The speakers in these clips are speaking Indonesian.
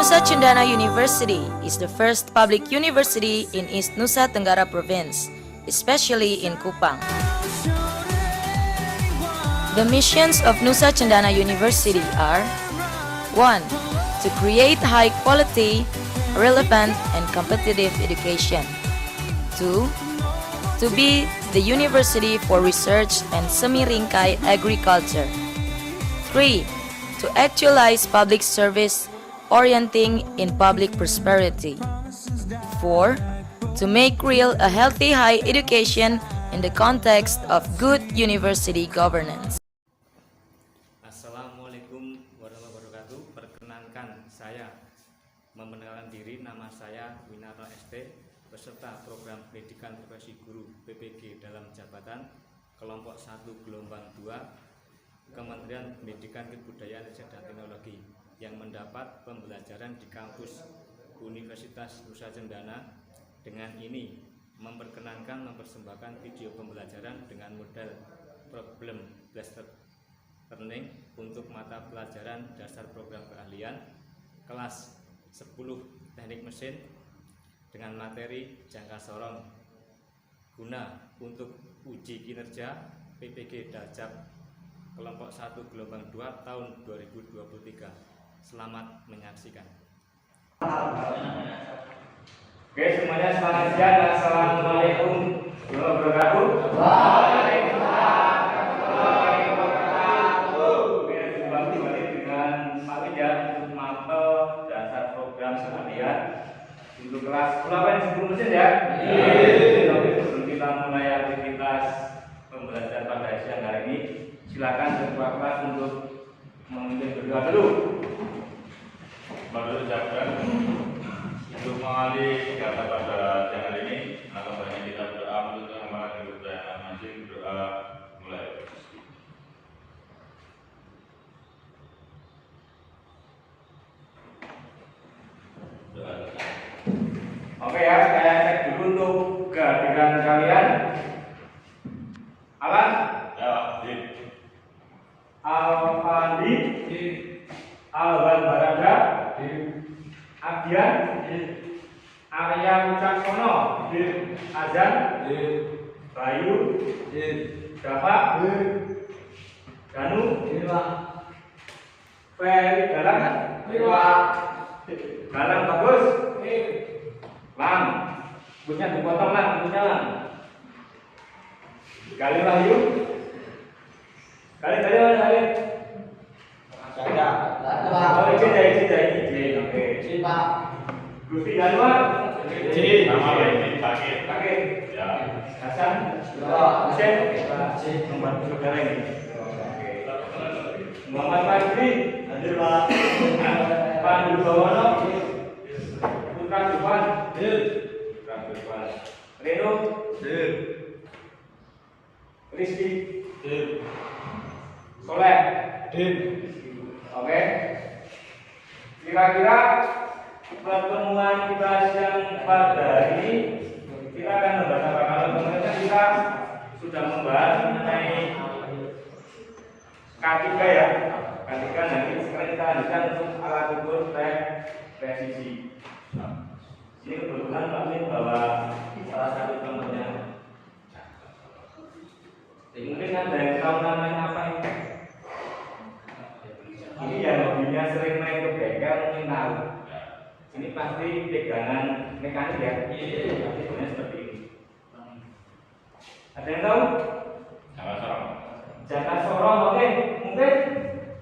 Nusa Cendana University is the first public university in East Nusa Tenggara Province, especially in Kupang. The missions of Nusa Cendana University are: 1. To create high-quality, relevant, and competitive education. 2. To be the university for research and semi-ringkai agriculture. 3. To actualize public service, orienting in public prosperity. 4. To make real a healthy higher education in the context of good university governance. Assalamualaikum warahmatullahi wabarakatuh. Perkenankan saya memperkenalkan diri, nama saya Winarno ST, peserta program pendidikan profesi guru PPG dalam jabatan kelompok 1 gelombang 2 Kementerian Pendidikan Kebudayaan Riset dan Teknologi yang mendapat pembelajaran di kampus Universitas Nusa Cendana. Dengan ini mempersembahkan video pembelajaran dengan model problem based learning untuk mata pelajaran dasar program keahlian kelas 10 teknik mesin dengan materi jangka sorong guna untuk uji kinerja PPG Daljab kelompok 1 gelombang 2 tahun 2023. Selamat menyaksikan. Oke, semuanya selamat siang. Assalamualaikum warahmatullahi wabarakatuh. Waalaikumsalam warahmatullahi wabarakatuh. Oke, jumpa kembali dengan Pak Widya untuk mapel dasar program keahlian untuk kelas 10 mesin ya. Oke, sebelum kita mulai aktivitas pembelajaran pada siang hari ini, silakan ketua kelas untuk memimpin berdoa dulu. Mari ucapkan untuk mengalih kegiatan pada siang hari ini, maka banyak kita berdoa untuk mengamalkan kepercayaan masing. Berdoa mulai. Oke ya, saya cek dulu untuk kehadiran kalian. Alan? Ya, di. Alfandi? Di. Alwan Barada? Di. Abdian? Di. Arya Wicaksono? Di. Azan? Di. Bayu? Di. Dava? Di. Danu? Di. Ferry Galang? Di. Galang Bagus? Di. Lang, busnya dipotong lah, busnya lang. Gali Wahyu, gali mana? Ada. Oh, izin, oke. Pak. Gusti Januar. Izin. Nama lain Pakir. Pakir. Ya. Hasan. Husein. Nomor saudara ini. Oke. Muhammad Fajri. Hadir Pak. Pandu Bawono. Putra Dufan. Putra Dufan. Reno. Rizky. Soleh. Oke. Kira-kira pertemuan kita siang pada hari ini kita akan membahas apa? Kalau kemarin kita sudah membahas mengenai K3 ya. K3 nanti sekarang kita lanjutkan untuk alat ukur presisi. Ini kebetulan Pak Min bawa salah satu contohnya. Mungkin ada yang tahu namanya apa ini? Ini yang hobinya sering main ke bengkel mungkin tahu. Ini pasti pegangan mekanik ya. Pasti sebenarnya seperti ini. Ada yang tahu? Jangka sorong. Jangka sorong, oke. Mungkin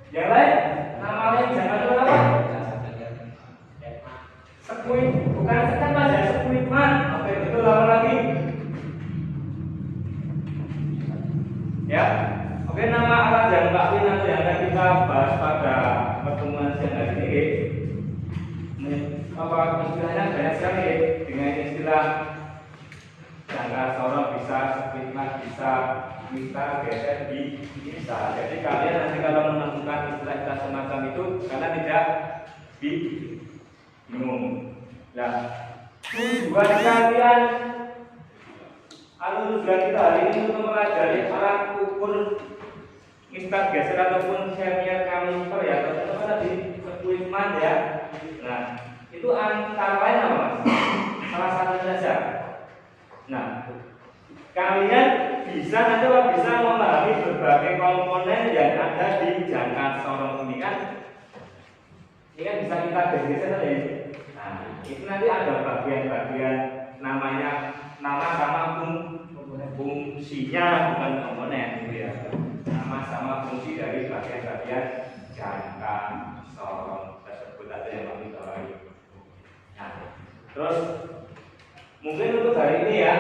yang lain? Nama lain jangka sorong apa? Sekuit, bukan sekan mas ya, sekuit man. Oke, betul, lama lagi. Ya, oke, nama alat yang Pak Win nanti yang akan kita bahas pada pertemuan siang hari ini. Apa istilahnya banyak sekali dengan istilah jangka sorong bisa, sekuit man bisa, mistar, geser, bisa. Jadi kalian nanti kalau menemukan istilah-istilah semacam itu, karena tidak bingung. Nah, tujuan kalian tujuan kita hari ini untuk mempelajari alat ukur mistar geser ataupun senior kaliper ya, atau apa tadi sekuitman ya. Nah, Itu antara lain apa Mas? Salah satu saja. Nah, kalian bisa memahami berbagai komponen yang ada di jangka sorong ini kan? Ini kan bisa kita definisikan tadi. Nah, itu nanti ada bagian-bagian namanya nama sama fungsinya, bukan komponen gitu ya. Nama sama fungsi dari bagian-bagian jangka sorong tersebut ada yang kami bawahi. Nah, terus mungkin untuk hari ini ya,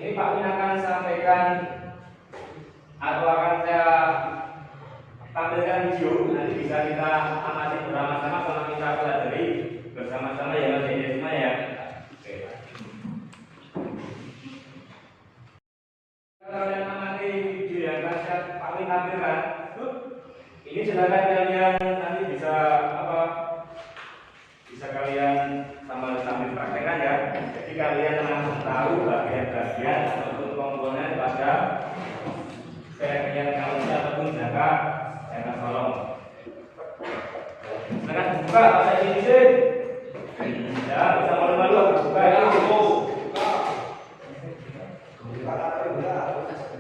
ini Pak Win akan sampaikan atau akan saya tampilkan video, nanti bisa kita amati bersama-sama sama kita pelajari bersama-sama ya Mas ini semua ya. Oke. Kalian amati video yang akan Pak Win tampilkan, ini silakan kalian nanti bisa bisa kalian sambil praktekkan ya. Jadi kalian langsung tahu bagian-bagian ataupun komponen pada serangkaian kalori ataupun jangka sorong. Silakan buka bahasa Indonesia. Ya, bisa malu-malu buka ya.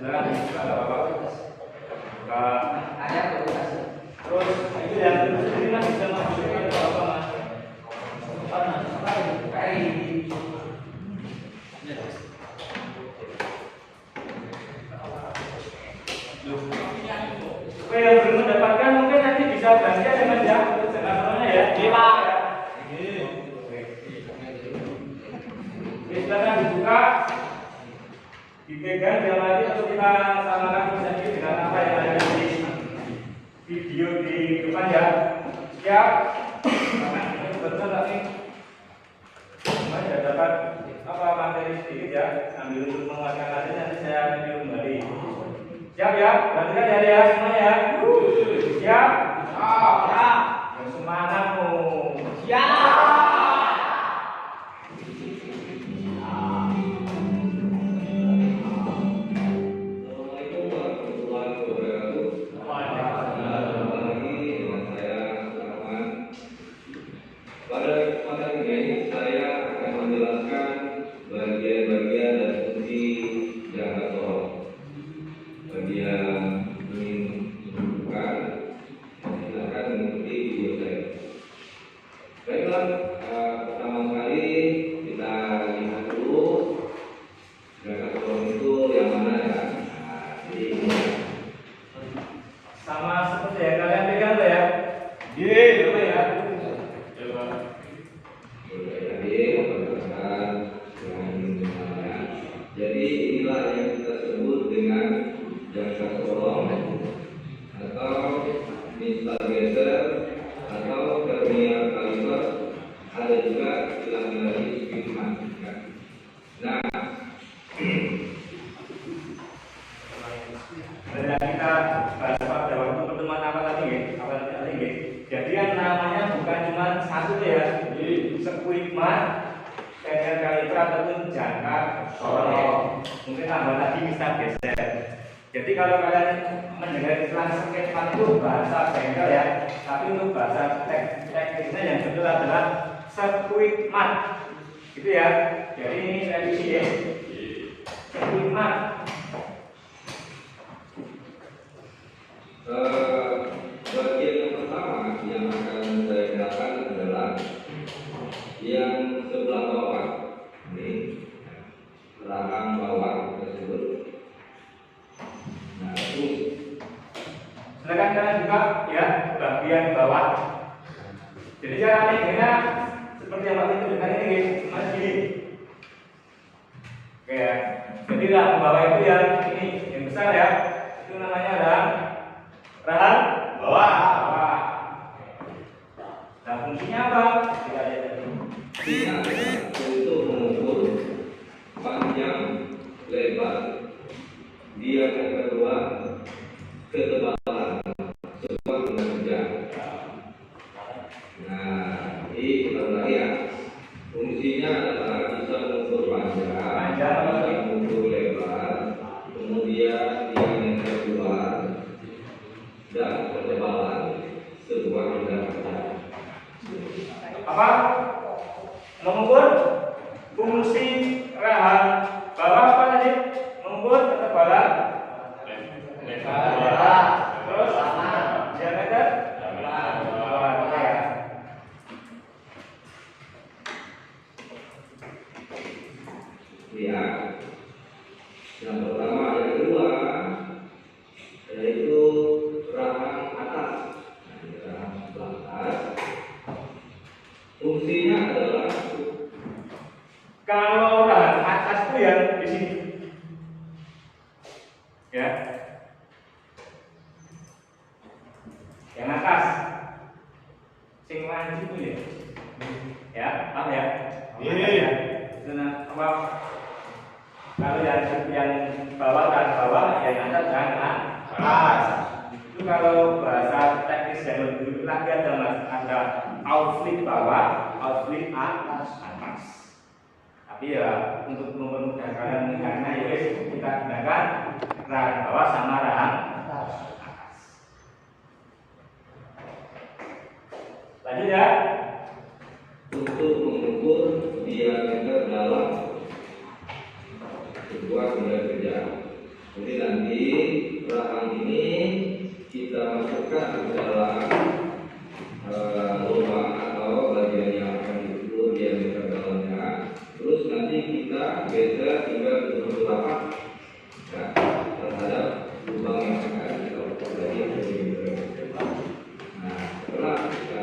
Silakan buka apa-apa. Buka. Terus itu yang ini Mas bisa masukkan apa Mas? Supaya yang belum mendapatkan mungkin nanti bisa belanja dengan jangka ya. Iya. Silakan dibuka, dipegang, diamati atau kita samakan misalnya dengan apa yang ada di video di depan ya. Siap? Betul nggak nih? Saya sudah dapat materi sedikit ya, sambil untuk menguatkan lagi nanti saya review kembali. Siap ya? Perhatikan ya semuanya ya. Siap? Ya. Semangatmu. Siap. Jadi yang namanya bukan cuma satu ya, sekuit mat, sender kaliber ataupun jangka sorong. Mungkin tambah lagi bisa geser. Jadi kalau kalian mendengar istilah sekuit mat itu bahasa bengkel ya, tapi untuk bahasa teknisnya yang betul adalah sekuit mat, gitu ya. Jadi ini revisi ya, sekuit mat. Bagian yang pertama yang akan saya jelaskan adalah yang sebelah bawah ini, rahang bawah tersebut. Nah, itu silakan kalian buka ya bagian bawah. Jadi cara megangnya seperti yang Pak itu dengan ini, Mas gini. Oke ya. Jadi rahang bawah itu yang ini yang besar ya. Itu namanya adalah rahang bawah. Nah fungsinya apa? Kita lihat tadi. fungsinya adalah untuk mengukur panjang, lebar, diameter kedua, ketebalan sebuah benda kerja. Nah, ini kita ulangi ya. Fungsinya adalah bisa mengukur panjang, bisa mengukur lebar, kemudian diameter kedua dan ketebalan sebuah benda kerja. Apa? Mengukur fungsi rahang bawah apa tadi? Mengukur ketebalan terus diameter ya. Ya, yang pertama, yang kedua yaitu rahang atas. Nah, ini rahang sebelah atas. Fungsinya adalah Kalau rahang atas itu yang di sini, ya, yang atas, sing lanjut itu ya, paham ya? Iya. Nah, apa? Kalau yang bawah kan bawah, yang atas kan atas. Itu kalau bahasa teknis yang lebih lagi ada outfit bawah, outfit atas. Tapi ya untuk mempermudah kalian karena ya kita gunakan rahang bawah sama rahang atas. Lanjut ya. untuk mengukur diameter dalam sebuah benda kerja. Jadi nanti rahang ini kita masukkan ke dalam lubang atau bagian yang akan diukur diameter dalamnya. Terus nanti kita geser hingga betul-betul rapat ya, terhadap lubang yang akan kita ukur lagi. Nah, setelah kita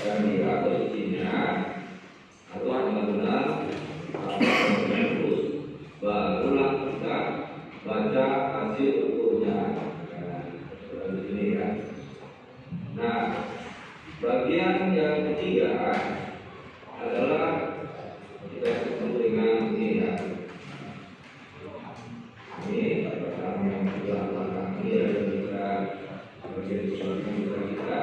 dan lihat posisinya atau benar-benar terus barulah kita baca hasil ukurnya di sini ya. Nah, bagian yang ketiga adalah kita sebut dengan ini ya. Ini pertama yang sebelah belakang ini ada kita bagian belakang kita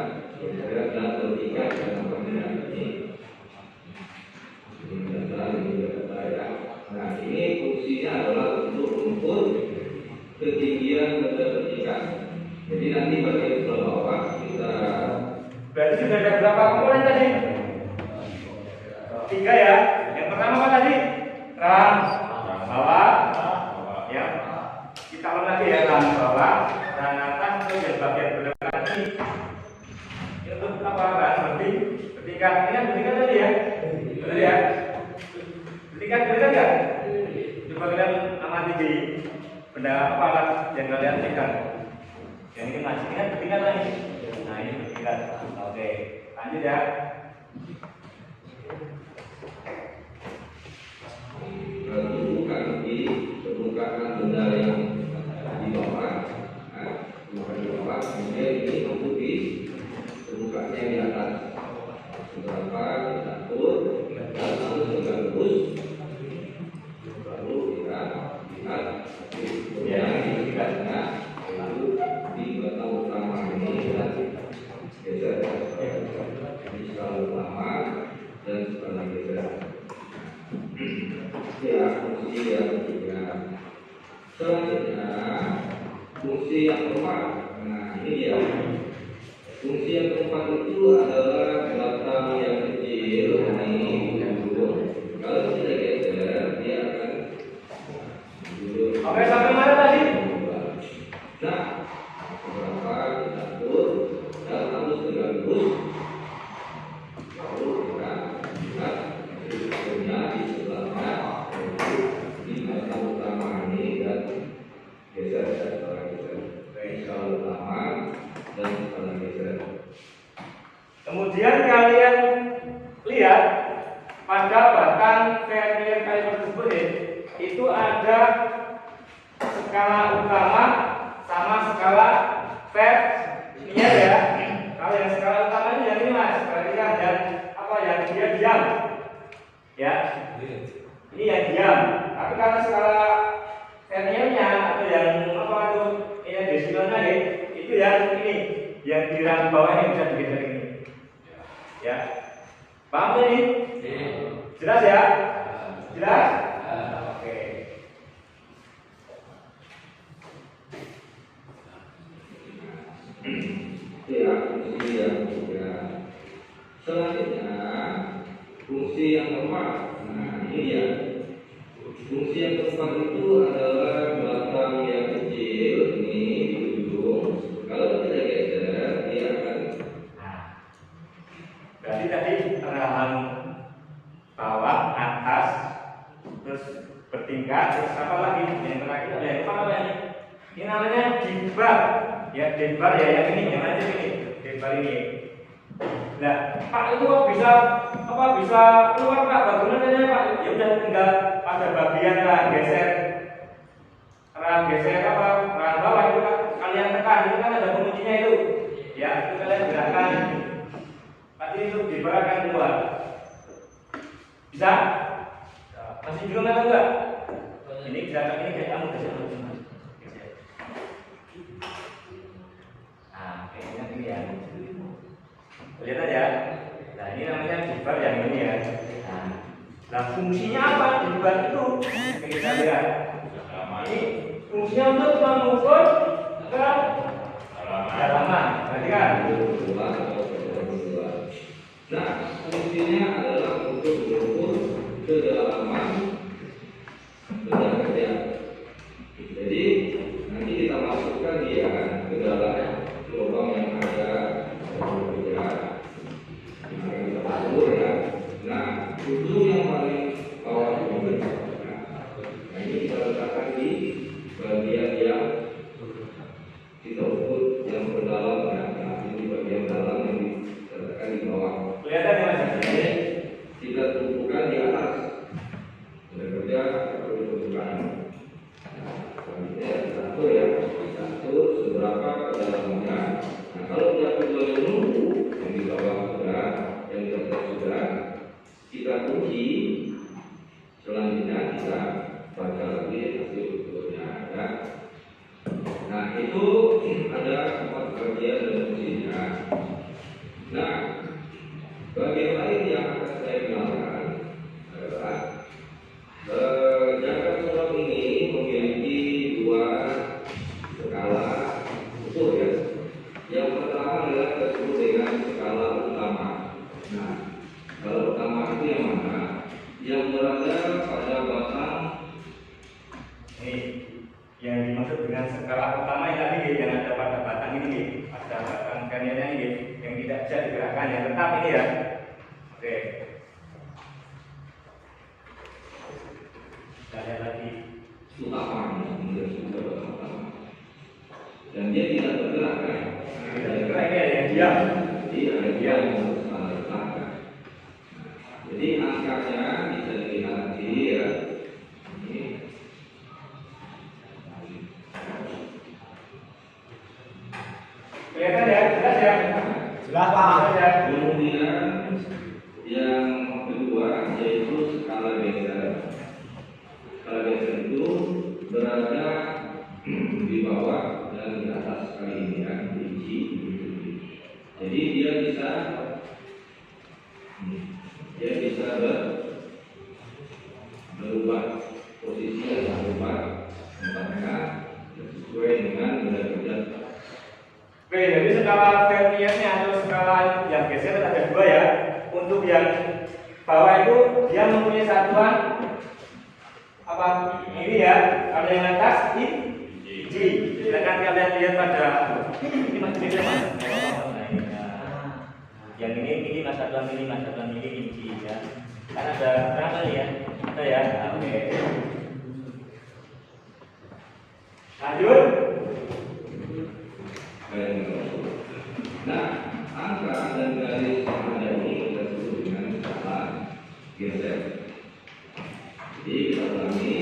dan tertiga dalam bagian ini. Nah, ini fungsinya adalah untuk mengukur ketinggian benda vertikal. Jadi nanti bagian bawah kita Berarti sudah ada berapa ukuran tadi? 3 ya. Yang pertama apa tadi? Rahang bawah. Ya. Kita ulang lagi ya, rahang bawah, rahang atas, itu yang bagian belakang ini. Ini untuk apa? Rahang bertingkat. Ini kan bertingkat tadi ya. Betul ya? Bertingkat enggak? Coba kalian amati di benda apa alat yang kalian pegang. Yang ini masih ingat bertingkat lagi. Nah, ini bertingkat. Oke, lanjut ya. tumpukan di permukaan benda yang di bawah, permukaan di bawah, kemudian ini untuk di permukaan yang di atas. Beberapa kita atur dan lalu tegak lurus, baru kita lihat yang tingkatnya yaitu di batang utama ini dan geser di skala utama dan skala geser. Ya, fungsi yang ketiga. Selanjutnya fungsi yang keempat. Nah, ini dia. Fungsi yang keempat itu adalah batang yang kecil ini dulu. Kalau kita geser, dia akan dulu. Oke, sampai mana tadi? Nah, beberapa kita atur dan harus tegak lurus. Lalu kita lihat hasilnya di sebelahnya di batang utama ini dan geser skala geser skala utama dan skala geser. Kemudian kalian lihat pada batang vernier kaliper tersebut itu ada skala utama sama skala vernier ya. Kalau yang skala utama ini yang ini mas, perhatikan dan apa yang dia diam, ya. Ini yang diam. Tapi kalau skala verniernya atau yang apa itu yang desimalnya itu yang ini, yang di rang bawah yang bisa digeser ini. Ya, paham ini? Jelas ya? Jelas? Oke. Ya, fungsi yang ketiga. Selanjutnya fungsi fungsi yang keempat. Nah, ini dia. Fungsi yang keempat itu adalah batang yang kecil ini di ujung. Kalau kita geser, dia akan. Berarti tadi arahan bawah, atas, terus bertingkat, terus apa lagi? Yang terakhir ada yang apa namanya? Ini namanya debar. Ya debar ya, yang ini, yang mana ini? Debar ini. Nah, Pak itu kok bisa keluar Pak? Bagaimana Pak? Ya udah tinggal pada bagian geser apa? Rang bawah itu Pak, kalian tekan, itu kan ada penguncinya itu. Ya, itu kalian gerakkan. Nanti itu debar akan keluar. Bisa? Masih belum ada enggak? Ini gerakan ini kayak kamu geser. Nah, kayaknya ini ya. Kelihatan ya? Nah, ini namanya debar yang ini ya. Nah, fungsinya apa? Debar itu kita lihat. Ini fungsinya untuk mengukur kedalaman. Berarti kan? Nah, fungsinya adalah untuk mengukur kedalaman benda kerja. Jadi nanti kita masukkan dia ke dalam lubang yang ada kerja. Nah, kita ukur ya. Nah, ujung yang paling bawah ini. Nah, ini kita letakkan di bagian yang kita ukur yang terdalam ya. Nah, ini bagian dalam yang diletakkan di bawah. Kelihatan ya Mas? Ini kita tumpukan di atas. Benda kerja perlu tumpukan. Selanjutnya kita atur ya. Kita atur seberapa kedalamannya. Nah, kalau kita keduanya menunggu yang di bawah sudah, yang di atas sudah, kita kunci. Selanjutnya kita baca lagi hasil ukurnya ya. Nah, itu ada 4 bagian dan fungsinya. Nah, bagian lain yang akan saya kenalkan adalah jangkar surat ini memiliki 2 skala ukur ya. Yang pertama adalah disebut dengan skala utama. Nah, skala utama itu yang mana? Yang berada pada batang. Ini yang dimaksud dengan skala utama yang tadi yang ada pada batang ini, pada batang kanannya ini yang tidak bisa digerakkan, yang tetap ini ya. Oke. Kita lihat lagi. Utama menjadi sumber utama. Dan dia tidak bergerak kan? Tidak bergerak, ini ada yang diam. Jadi ada diam yang harus kita letakkan. Jadi angkanya bisa dilihat nanti ya. Ini. Kelihatan ya? Jelas ya? Jelas Pak. Kemudian yang kedua yaitu skala geser. Skala geser itu berada di bawah dan di atas kali ini ya, diuji. Jadi dia bisa berubah posisinya, berubah tempatnya sesuai dengan benda kerja. Oke, jadi skala Vernier-nya atau skala yang geser ada 2 ya. Untuk yang bawah itu dia mempunyai satuan apa? Ini ya. Kalau yang atas G. Silakan kalian lihat pada ini masih beda Mas. Yang ini mas satuan ini G ya. Kan ada berapa ya? Ada ya. Oke. Lanjut. Nah, angka dan garis yang ada ini kita sebut dengan skala geser. Jadi kita ulangi,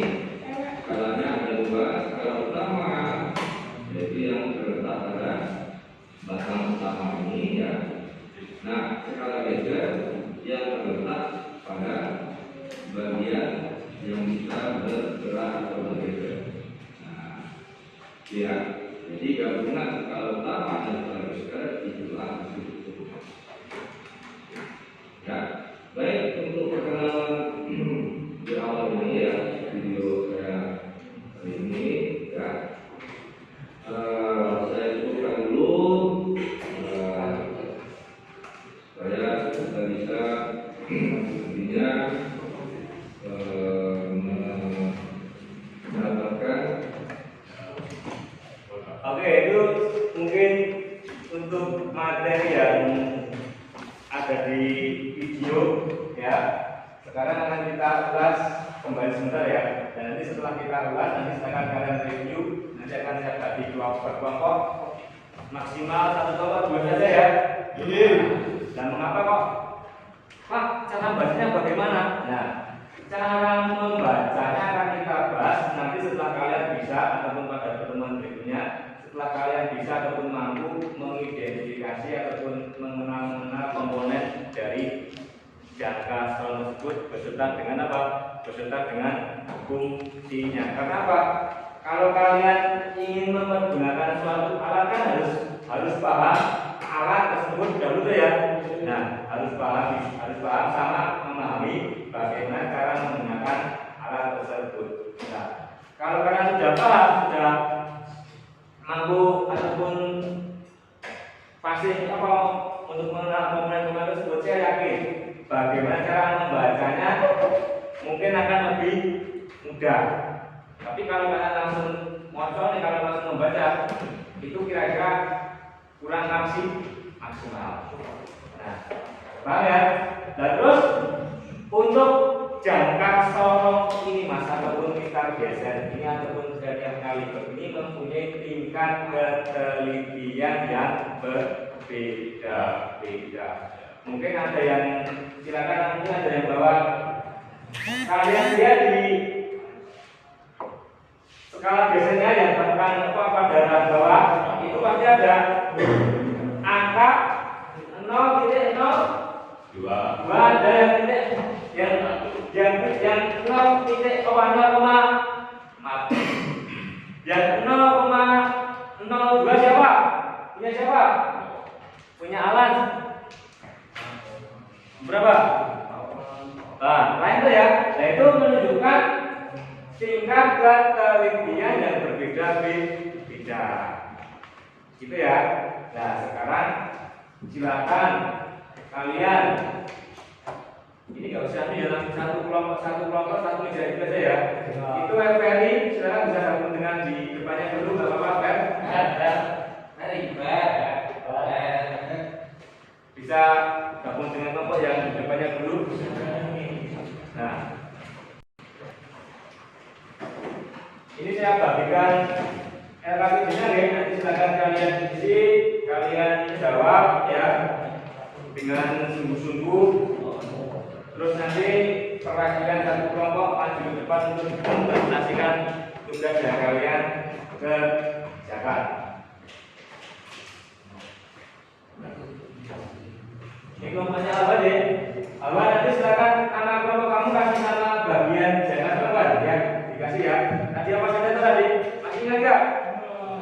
skalanya ada 2, skala utama yaitu yang terletak pada batang utama ini ya. Nah, skala geser yang terletak pada bagian yang bisa bergerak atau bergeser. Nah, ya. Jadi gabungan skala utama dan skala geser itulah disebut. Ya, baik untuk perkenalan di awal ini ya video saya hari ini ya. Saya cukupkan dulu supaya kita bisa intinya mendapatkan. Oke, itu mungkin untuk materi yang ada di video ya. Sekarang akan kita ulas kembali sebentar ya. Dan nanti setelah kita ulas, nanti silakan kalian review. Nanti akan saya bagi kelompok maksimal 1 kelompok 2 saja ya. Dan mengapa kok? Pak, cara bacanya bagaimana? Nah, cara membacanya akan kita bahas nanti setelah kalian bisa ataupun pada pertemuan berikutnya. Setelah kalian bisa ataupun mampu mengidentifikasi ataupun mengenal komponen dari jangka soal tersebut beserta dengan apa? Beserta dengan fungsinya. Karena apa? Kalau kalian ingin mempergunakan suatu alat kan harus paham alat tersebut dahulu ya. Nah, harus paham sama memahami bagaimana cara menggunakan alat tersebut. Nah, kalau kalian sudah paham, sudah mampu ataupun pasti apa untuk mengenal komponen-komponen tersebut, saya yakin bagaimana cara membacanya mungkin akan lebih mudah. Tapi kalau kalian langsung kalau langsung membaca itu kira-kira kurang maksimal. Nah, paham ya? Dan terus untuk jangka sorong ini mas ataupun kita geser ini ataupun setiap kali ini mempunyai tingkat ketelitian yang berbeda-beda. Mungkin ada yang silakan, mungkin ada yang bawa. Kalian lihat di skala biasanya yang tekan pada bawah itu pasti ada angka 0,02 ada yang titik yang 0,0 yang 0,02 siapa? Punya siapa? Punya Alan berapa? Nah, lain tuh ya. Nah, itu menunjukkan tingkat ketelitian yang berbeda-beda. Gitu ya. Nah, sekarang silakan kalian ini nggak usah nih dalam satu kelompok satu meja itu aja ya. Itu FPRI silakan bisa gabung dengan di depannya dulu nggak apa-apa bisa gabung dengan kelompok yang di depannya dulu. Nah, ini saya bagikan LKPD-nya ya. Nanti silakan kalian isi, kalian jawab ya dengan sungguh-sungguh. Terus nanti perwakilan satu kelompok maju ke depan untuk mempresentasikan tugas yang kalian kerjakan. Ini kelompoknya apa deh? Awal nanti silakan anak kelompok kamu kasih nama bagian jangan kelompok ya, dikasih ya. Tadi apa saja tadi? Masih ingat nggak?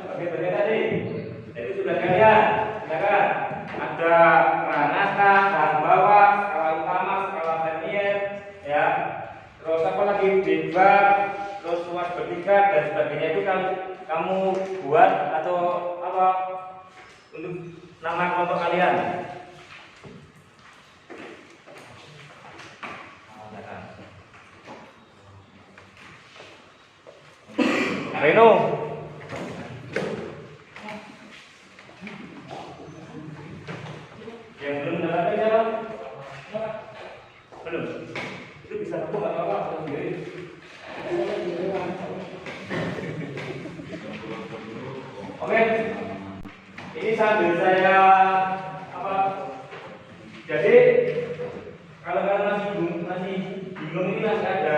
Bagian tadi. Itu sudah kalian. Silakan. Ada keran atas, keran bawah, skala utama, skala linear, ya. Terus apa lagi? Bebas, terus luas bertingkat dan sebagainya itu kamu buat atau apa untuk nama kelompok kalian. Reno. Yang belum mendapatkan siapa? Belum. Itu bisa aku nggak apa-apa sendiri. Oke. Ini sambil saya apa? Jadi kalau kalian masih bingung ini masih ada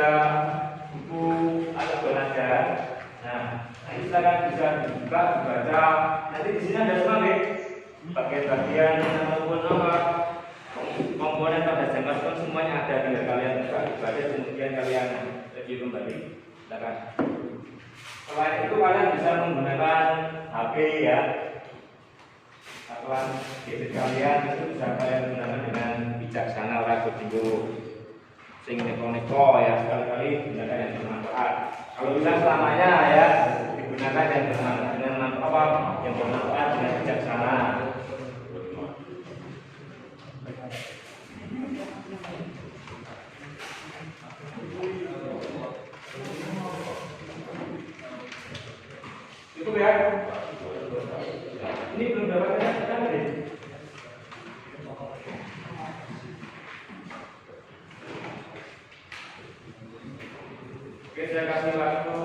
buku atau belajar. Nah, nanti silakan bisa dibuka, dibaca. Nanti di sini ada semua nih, bagian-bagian ataupun apa komponen pada jangka skala semuanya ada. Tinggal kalian buka, dibaca, kemudian kalian review kembali. Silakan. Selain itu kalian bisa menggunakan HP ya. Alat gadget kalian itu bisa kalian gunakan dengan bijaksana, ora tinggu sing neko-neko ya, sekali-kali gunakan yang bermanfaat. Kalau bisa selamanya ya digunakan yang bermanfaat dengan apa? Yang bermanfaat dengan bijaksana. saya kasih waktu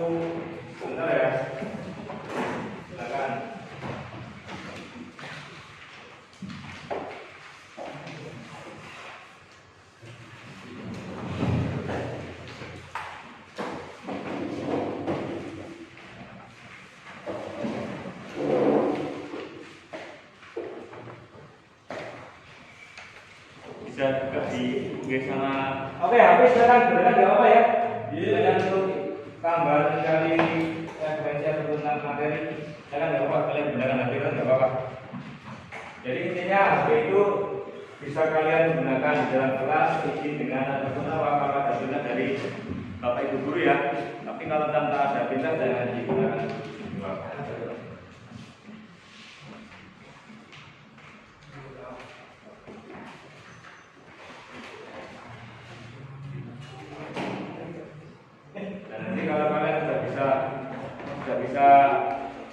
sebentar ya. Silakan. Bisa juga di sama. Oke, habis silakan beneran nggak apa ya? Iya. Untuk tambahan dari referensi tentang materi, silakan nggak apa, kalian beneran nanti kan nggak apa. Jadi intinya HP itu bisa kalian gunakan di dalam kelas izin dengan ataupun apa ada perintah dari bapak ibu guru ya. Tapi kalau tanpa ada perintah jangan digunakan. Dan nanti kalau kalian sudah bisa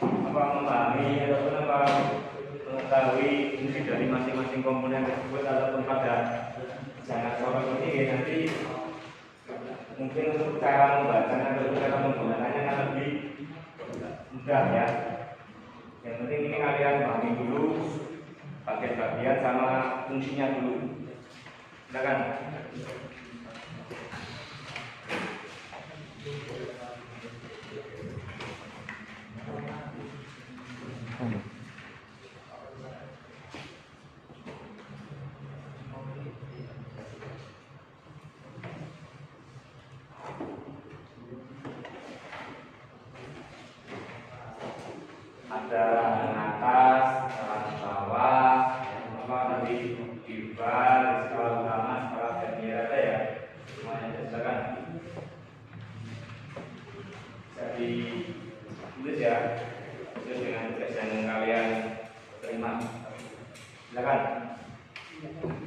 apa memahami ataupun apa mengetahui fungsi dari masing-masing komponen tersebut ataupun pada jangan sorot ini nanti mungkin untuk cara membacanya atau cara menggunakannya kan lebih mudah ya. Yang penting ini kalian pahami dulu bagian-bagian sama fungsinya dulu. Silakan. Ada yang atas, yang bawah, apa tadi ibal, skala utama, skala vernier ada ya, semuanya silakan. Jadi tulis ya, sesuai dengan tugas yang kalian terima. Silakan. Silakan.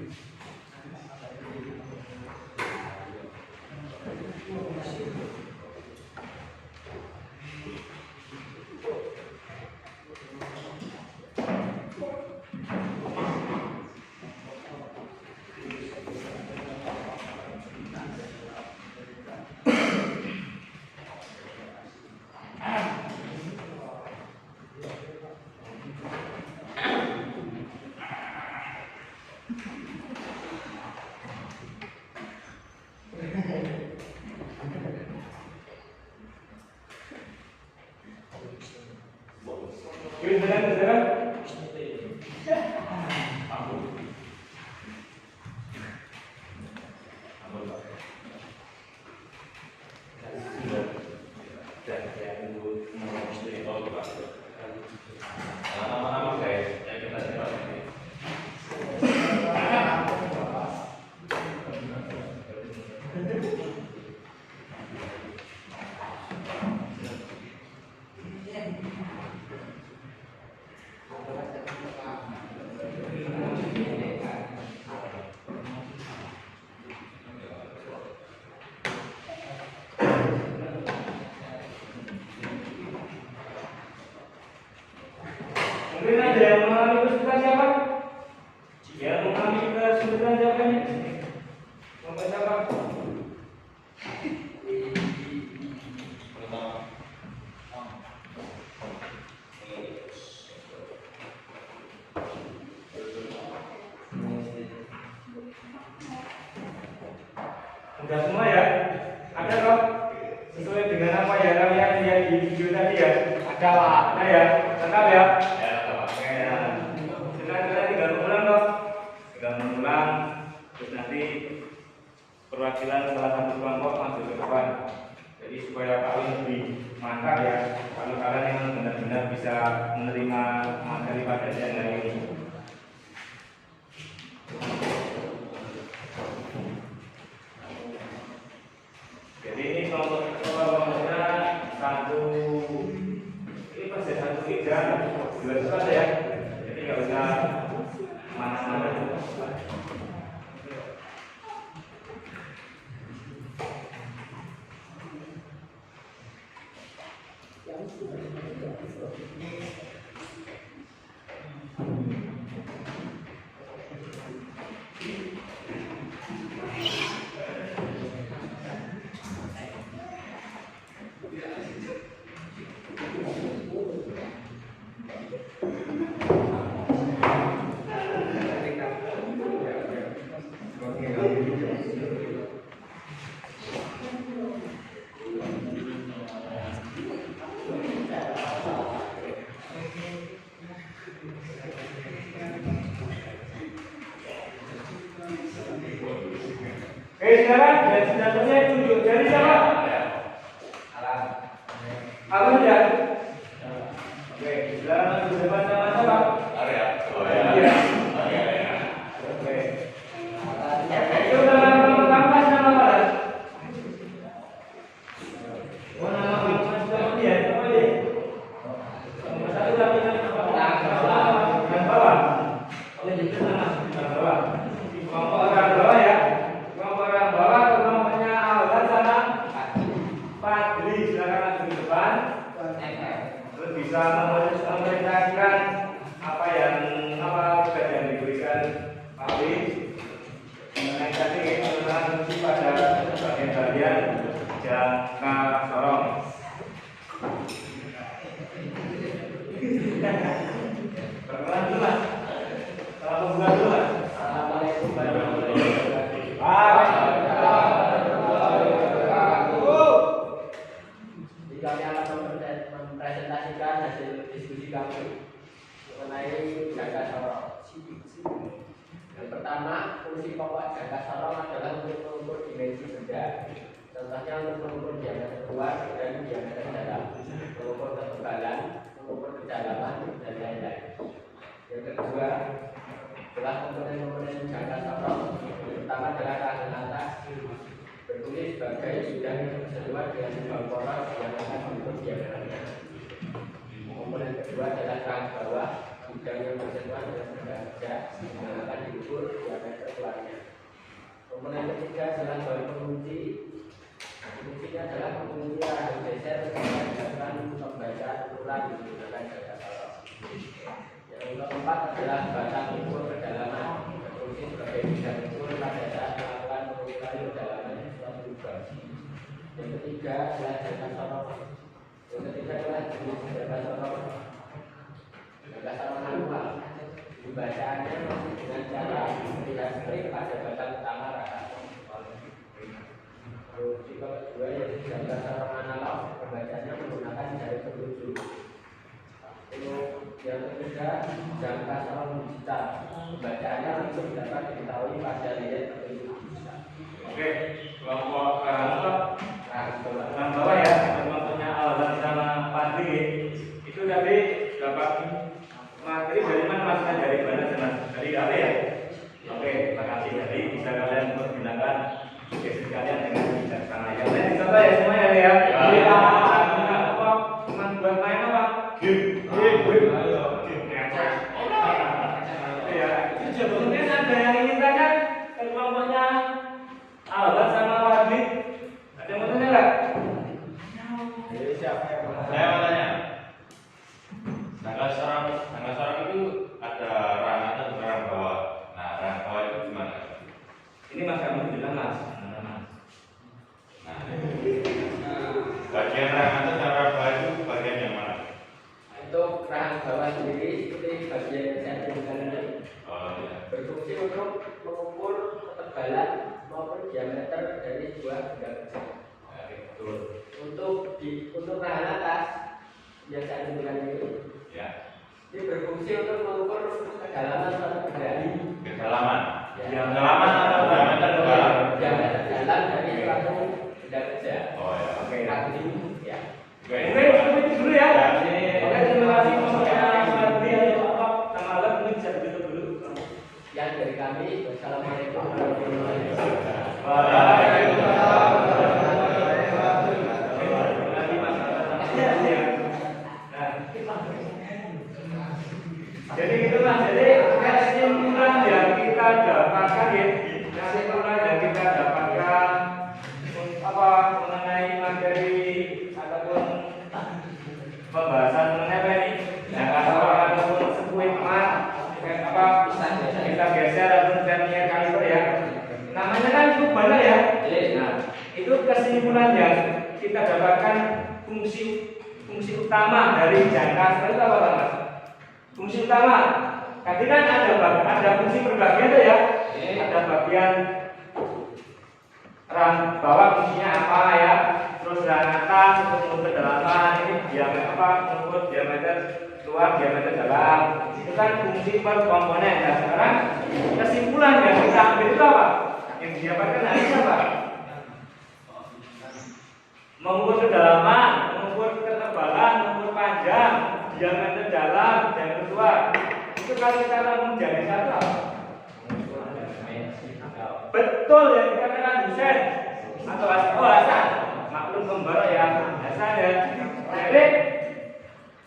Mungkin ada yang mengalami kesulitan siapa? Yang mengalami kesulitan siapa ini? Bapak siapa? Sudah semua ya? Ada kok? Sesuai dengan apa ya kalian lihat di video tadi ya? Ada lah. Ada ya? Tetap ya? Terus nanti perwakilan salah satu kelompok masuk ke depan. Jadi supaya kalian lebih mantap ya, kalau kalian yang benar-benar bisa menerima materi pada siang hari ini. Jadi ini kelompoknya satu, ini pasti satu tiga, jelas saja ya. Jadi nggak usah mana-mana. Oke, sekarang dan senjatanya tunjuk dari siapa? Alam ya. Oke, silakan tunjuk depan sama siapa? Area. Iya. Oke. Itu nama kampus nama apa? Oh, nama kampus nama dia. Apa dia? Nomor satu lagi yang bawah. Yang bawah. Kelompok orang bawah ya. Kelompok orang bawah kelompoknya Aldan sama Fadli. Silakan maju di depan. Terus bisa memerintahkan apa tugas yang diberikan Fadli mengenai tadi fungsi pada bagian jangka sorong. Perkenalan dulu mas. Salam pembuka dulu mas. Assalamualaikum warahmatullahi wabarakatuh. Kami akan mempresentasikan hasil diskusi kami mengenai jangka sorong. Yang pertama, fungsi pokok jangka sorong adalah untuk mengukur dimensi benda. Contohnya untuk mengukur diameter luar dan diameter dalam, mengukur ketebalan, mengukur kedalaman, dan lain-lain. Yang kedua, adalah komponen-komponen jangka sorong. Yang pertama adalah rahang atas, berfungsi sebagai bidang yang bersentuhan dengan lubang poros yang akan mengukur diameternya. Komponen kedua adalah rahang bawah, bidang yang bersentuhan dengan benda kerja yang akan diukur diameter luarnya. Komponen ketiga adalah bahan pengunci. Fungsinya adalah mengunci rahang geser sehingga dilakukan pembacaan ukuran menggunakan jangka sorong. Yang keempat adalah batang ukur kedalaman, berfungsi sebagai bidang ukur pada saat melakukan pengukuran kedalaman suatu lubang. Yang ketiga adalah jangka sorong. Yang ketiga adalah jenis jangka sorong. Jangka sorong manual. Pembacaannya masih dengan cara melihat strip pada batang utama rata. Lalu tipe kedua yaitu jangka sorong analog. Pembacaannya menggunakan jari telunjuk. Yang ketiga jangka sorong digital. Pembacaannya langsung dapat diketahui pada lihat telunjuk digital. Oke, kelompok orang bawah ya, kelompoknya Aldan sama Fadli. Itu tadi dapat materi dari mana mas? Dari mana mas? Dari apa ya? Oke, terima kasih. Jadi bisa kalian pergunakan tugas kalian dengan bijaksana. Yang lain dicontoh ya semuanya ya. Iya. Apa? Cuma buat main apa? Game. Ya, itu mungkin ada yang ingin tanya ke kelompoknya Aldan sama Fadli. Ada yang mau tanya nggak? Siapa yang Saya mau tanya. Jangka sorong itu ada rahang atas dan rahang bawah. Nah, rahang bawah itu gimana? Ini mas kamu bilang mas. Nah, bagian rahang atas dan rahang bawah itu bagian yang mana? Untuk rahang bawah sendiri seperti bagian yang saya tunjukkan ini Oh iya. berfungsi untuk mengukur ketebalan maupun diameter dari sebuah benda kerja. Betul. Untuk rahang atas yang saya tunjukkan ini Ya. ini berfungsi untuk mengukur kedalaman suatu benda. Kedalaman. Ya. Kedalaman atau diameter dalam? Diameter dalam dari suatu benda kerja. Oh ya. Oke. Ini ya. Oke, itu dulu ya. Oke, terima kasih kelompoknya Fadli atau apa? Sama Aldan mungkin bisa ditutup dulu. Yang dari kami, wassalamualaikum warahmatullahi wabarakatuh. Waalaikumsalam. Nanti mas. Ya. Jadi gitu mas. Jadi kesimpulan yang kita dapatkan ya, kesimpulan yang kita dapatkan apa mengenai materi ataupun pembahasan mengenai apa ini? Jangka sorong ataupun sekuit mat, apa kita geser ataupun vernier kaliper ya. Namanya kan cukup banyak ya. Nah, itu kesimpulan yang kita dapatkan fungsi utama dari jangka sorong itu apa mas? Fungsi utama. Tadi kan ada fungsi berbagian tuh ya. Ada bagian rahang bawah fungsinya apa ya? Terus rahang atas untuk mengukur kedalaman, ini diameter apa? Mengukur diameter luar, diameter dalam. Itu kan fungsi per komponen. Nah sekarang kesimpulan yang kita ambil itu apa? Yang didapatkan hari ini apa? mengukur kedalaman, mengukur ketebalan, mengukur panjang, diameter dalam, diameter luar. Itu kalau kita menjadi satu apa? Betul yang dikatakan dosen atau Hasan, maklum pembaru ya, Hasan ya. Jadi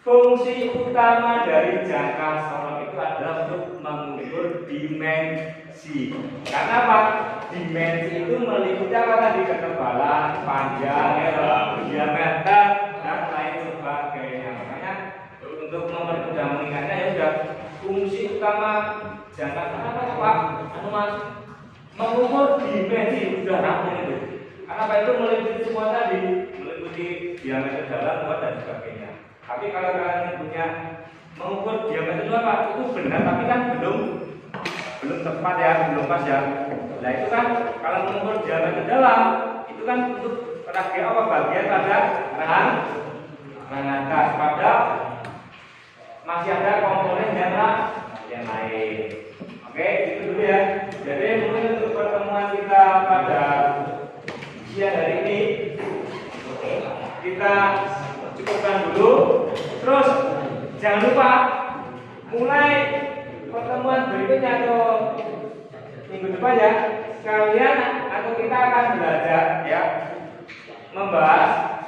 fungsi utama dari jangka sorot itu adalah untuk mengukur dimensi. Karena apa? Dimensi itu meliputi apa tadi? Ketebalan, panjang, diameter, dan lain sebagainya. Makanya untuk mempermudah mengingatnya ya sudah fungsi utama jangka apa Pak? Anu Mas, mengukur dimensi udara itu. Karena apa itu meliputi semua tadi, meliputi diameter dalam, luar dan sebagainya. Tapi kalau kalian punya mengukur diameter itu apa? Itu benar, tapi kan belum tepat ya, belum pas ya. Nah itu kan kalau mengukur diameter dalam, itu kan untuk bagian apa? Bagian pada rangka atas. Pada masih ada komponen yang lain. Oke, itu dulu ya. Jadi mungkin untuk pertemuan kita pada siang hari ini kita cukupkan dulu. Terus jangan lupa mulai pertemuan berikutnya atau minggu depan ya, kalian atau kita akan belajar ya membahas.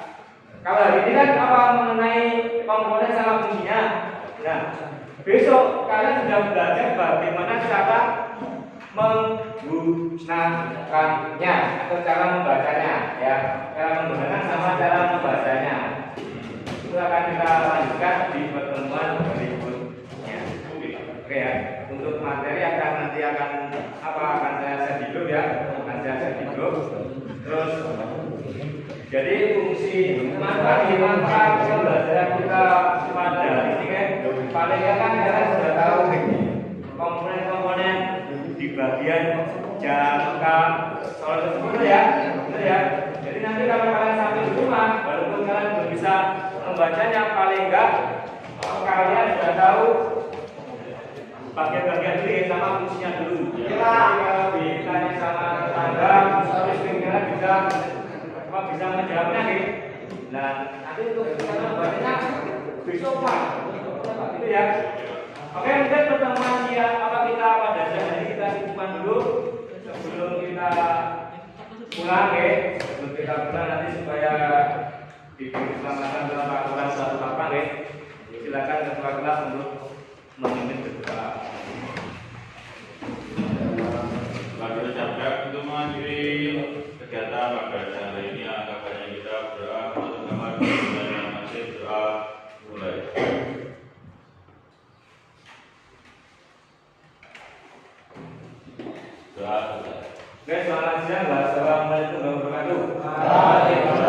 Kalau hari ini kan apa mengenai komponen sama fungsinya. Nah, besok kalian sudah belajar bagaimana cara menggunakannya atau cara membacanya ya, cara menggunakan sama cara membacanya. Itu akan kita lanjutkan di pertemuan berikutnya. Oke ya, untuk materi nanti akan saya set hidup ya, Terus jadi fungsi manfaat pembelajaran kita pada ini kan paling kan kalian sudah tahu komponen-komponen di bagian jangka soal tersebut ya. Jadi nanti kalau kalian sampai di rumah, walaupun kalian belum bisa membacanya, paling enggak kalian sudah tahu bagian-bagian ini sama fungsinya dulu. Kalau ditanya sama tetangga, terus kira-kira bisa menjawabnya gitu. Nah, nanti untuk kita membacanya besok Pak. Gitu ya. Oke, mungkin pertemuan siang kita pada siang hari kita cukupkan dulu sebelum kita pulang ya. Sebelum kita pulang nanti supaya diberi keselamatan dalam aturan satu papan ya. Silakan ketua kelas untuk memimpin berdoa. Mari kita ucapkan untuk mengakhiri kegiatan pada siang hari ini. Angkat banyak kita berdoa untuk kamar dan masih berdoa mulai. Doa. Oke, selamat siang. Wassalamualaikum warahmatullahi wabarakatuh.